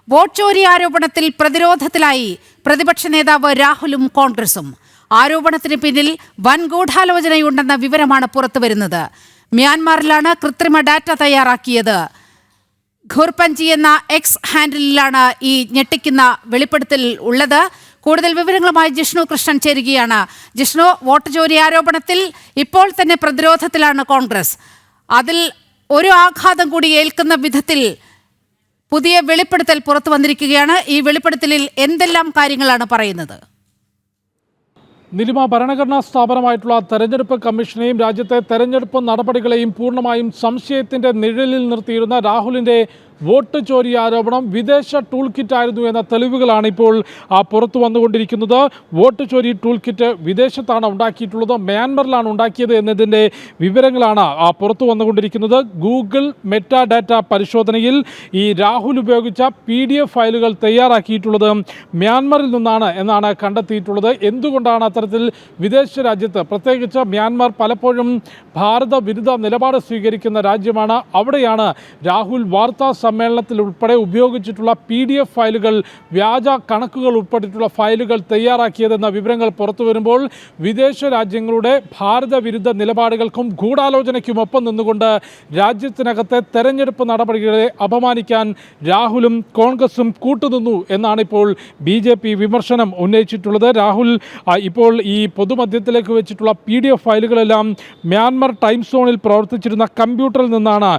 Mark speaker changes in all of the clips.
Speaker 1: Vote ചോരി ആരോപണത്തിൽ പ്രതിരോധത്തിലായി പ്രതിപക്ഷ നേതാവ് രാഹുലും കോൺഗ്രസും. ആരോപണത്തിന് പിന്നിൽ വൻ ഗൂഢാലോചനയുണ്ടെന്ന വിവരമാണ് പുറത്തുവരുന്നത്. മ്യാൻമാറിലാണ് കൃത്രിമ ഡാറ്റ തയ്യാറാക്കിയത്. ഖുർപഞ്ചി എന്ന എക്സ് ഹാൻഡിലാണ് ഈ ഞെട്ടിക്കുന്ന വെളിപ്പെടുത്തൽ ഉള്ളത്. കൂടുതൽ വിവരങ്ങളുമായി ജിഷ്ണു കൃഷ്ണൻ ചേരുകയാണ്. ജിഷ്ണു, വോട്ട് ചോരി ആരോപണത്തിൽ ഇപ്പോൾ തന്നെ പ്രതിരോധത്തിലാണ് കോൺഗ്രസ്. അതിൽ ഒരു ആഘാതം കൂടി ഏൽക്കുന്ന വിധത്തിൽ പുതിയ വെളിപ്പെടുത്തൽ പുറത്തു വന്നിരിക്കുകയാണ്. ഈ വെളിപ്പെടുത്തലിൽ എന്തെല്ലാം കാര്യങ്ങളാണ് പറയുന്നത്?
Speaker 2: നിലിമ, ഭരണഘടനാ സ്ഥാപനമായിട്ടുള്ള തെരഞ്ഞെടുപ്പ് കമ്മീഷനെയും രാജ്യത്തെ തെരഞ്ഞെടുപ്പ് നടപടികളെയും പൂർണ്ണമായും സംശയത്തിന്റെ നിഴലിൽ നിർത്തിയിരുന്ന രാഹുലിന്റെ വോട്ട് ചോരി ആരോപണം വിദേശ ടൂൾ കിറ്റ് ആയിരുന്നു എന്ന തെളിവുകളാണ് ഇപ്പോൾ പുറത്തു വന്നുകൊണ്ടിരിക്കുന്നത്. വോട്ട് ചോരി ടൂൾ കിറ്റ് വിദേശത്താണ് ഉണ്ടാക്കിയിട്ടുള്ളത്, മ്യാൻമറിലാണ് ഉണ്ടാക്കിയത് എന്നതിൻ്റെ വിവരങ്ങളാണ് പുറത്തു വന്നുകൊണ്ടിരിക്കുന്നത്. ഗൂഗിൾ മെറ്റാ ഡാറ്റ പരിശോധനയിൽ ഈ രാഹുൽ ഉപയോഗിച്ച PDF ഫയലുകൾ തയ്യാറാക്കിയിട്ടുള്ളത് മ്യാൻമറിൽ നിന്നാണ് എന്നാണ് കണ്ടെത്തിയിട്ടുള്ളത്. എന്തുകൊണ്ടാണ് അത്തരത്തിൽ വിദേശ രാജ്യത്ത്, പ്രത്യേകിച്ച് മ്യാൻമർ പലപ്പോഴും ഭാരത വിരുദ്ധ നിലപാട് സ്വീകരിക്കുന്ന രാജ്യമാണ്, അവിടെയാണ് രാഹുൽ വാർത്താ സമ്മേളനത്തിൽ ഉൾപ്പെടെ ഉപയോഗിച്ചിട്ടുള്ള PDF ഫയലുകൾ, വ്യാജ കണക്കുകൾ ഉൾപ്പെട്ടിട്ടുള്ള ഫയലുകൾ തയ്യാറാക്കിയതെന്ന വിവരങ്ങൾ പുറത്തു വരുമ്പോൾ വിദേശ രാജ്യങ്ങളുടെ ഭാരത വിരുദ്ധ നിലപാടുകൾക്കും ഗൂഢാലോചനയ്ക്കുമൊപ്പം നിന്നുകൊണ്ട് രാജ്യത്തിനകത്തെ തെരഞ്ഞെടുപ്പ് നടപടികളെ അപമാനിക്കാൻ രാഹുലും കോൺഗ്രസും കൂട്ടുനിന്നു എന്നാണ് ഇപ്പോൾ BJP വിമർശനം ഉന്നയിച്ചിട്ടുള്ളത്. രാഹുൽ ഇപ്പോൾ ഈ പൊതുമധ്യത്തിലേക്ക് വെച്ചിട്ടുള്ള PDF ഫയലുകളെല്ലാം മ്യാൻമർ ടൈം സോണിൽ പ്രവർത്തിച്ചിരുന്ന കമ്പ്യൂട്ടറിൽ നിന്നാണ്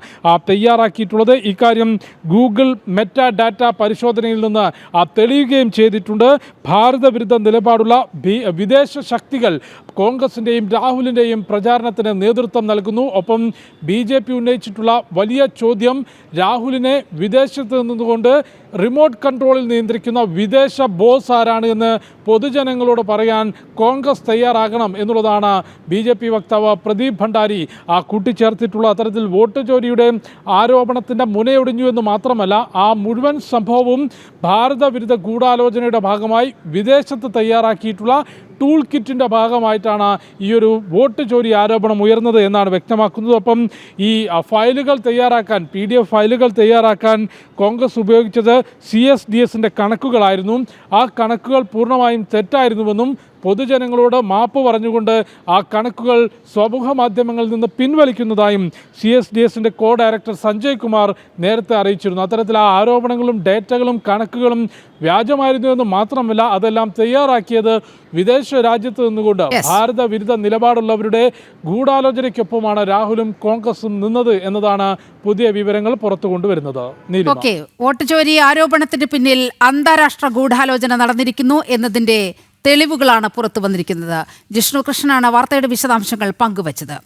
Speaker 2: തയ്യാറാക്കിയിട്ടുള്ളത്. ഇക്കാര്യം ഗൂഗിൾ മെറ്റാ ഡാറ്റ പരിശോധനയിൽ നിന്ന് തെളിയുകയും ചെയ്തിട്ടുണ്ട്. ഭാരത വിരുദ്ധ നിലപാടുള്ള വിദേശ ശക്തികൾ കോൺഗ്രസിൻ്റെയും രാഹുലിൻ്റെയും പ്രചാരണത്തിന് നേതൃത്വം നൽകുന്നു. ഒപ്പം BJP ഉന്നയിച്ചിട്ടുള്ള വലിയ ചോദ്യം, രാഹുലിനെ വിദേശത്ത് നിന്നുകൊണ്ട് റിമോട്ട് കൺട്രോളിൽ നിയന്ത്രിക്കുന്ന വിദേശ ബോസ് ആരാണ് എന്ന് പൊതുജനങ്ങളോട് പറയാൻ കോൺഗ്രസ് തയ്യാറാകണം എന്നുള്ളതാണ് BJP വക്താവ് പ്രദീപ് ഭണ്ഡാരി കൂട്ടിച്ചേർത്തിട്ടുള്ള. അത്തരത്തിൽ വോട്ട് ചോരിയുടെ ആരോപണത്തിൻ്റെ മുനയൊടിഞ്ഞു എന്ന് മാത്രമല്ല, ആ മുഴുവൻ സംഭവവും ഭാരത വിരുദ്ധ ഗൂഢാലോചനയുടെ ഭാഗമായി വിദേശത്ത് തയ്യാറാക്കിയിട്ടുള്ള ടൂൾ കിറ്റിൻ്റെ ഭാഗമായിട്ടാണ് ഈ ഒരു വോട്ട് ചോരി ആരോപണം ഉയർന്നത് എന്നാണ് വ്യക്തമാക്കുന്നത്. ഒപ്പം ഈ ഫയലുകൾ തയ്യാറാക്കാൻ, PDF ഫയലുകൾ തയ്യാറാക്കാൻ കോൺഗ്രസ് ഉപയോഗിച്ചത് CSDSൻ്റെ കണക്കുകളായിരുന്നു. ആ കണക്കുകൾ പൂർണ്ണമായും തെറ്റായിരുന്നുവെന്നും പൊതുജനങ്ങളോട് മാപ്പ് പറഞ്ഞുകൊണ്ട് ആ കണക്കുകൾ സമൂഹ മാധ്യമങ്ങളിൽ നിന്ന് പിൻവലിക്കുന്നതായും CSDSൻ്റെ കോ ഡയറക്ടർ സഞ്ജയ് കുമാർ നേരത്തെ അറിയിച്ചിരുന്നു. അത്തരത്തിൽ ആ ആരോപണങ്ങളും ഡേറ്റകളും കണക്കുകളും വ്യാജമായിരുന്നു എന്ന് മാത്രമല്ല, അതെല്ലാം തയ്യാറാക്കിയത് വിദേശ രാജ്യത്ത് നിന്നുകൊണ്ട് ഭാരത വിരുദ്ധ നിലപാടുള്ളവരുടെ ഗൂഢാലോചനയ്ക്കൊപ്പമാണ് രാഹുലും കോൺഗ്രസും നിന്നത് എന്നതാണ് പുതിയ വിവരങ്ങൾ പുറത്തു കൊണ്ടുവരുന്നത്.
Speaker 1: വോട്ട് ചോരി ആരോപണത്തിന് പിന്നിൽ അന്താരാഷ്ട്ര ഗൂഢാലോചന നടന്നിരിക്കുന്നു എന്നതിന്റെ തെളിവുകളാണ് പുറത്തു വന്നിരിക്കുന്നത്. ജിഷ്ണു കൃഷ്ണനാണ് വാർത്തയുടെ വിശദാംശങ്ങൾ പങ്കുവച്ചത്.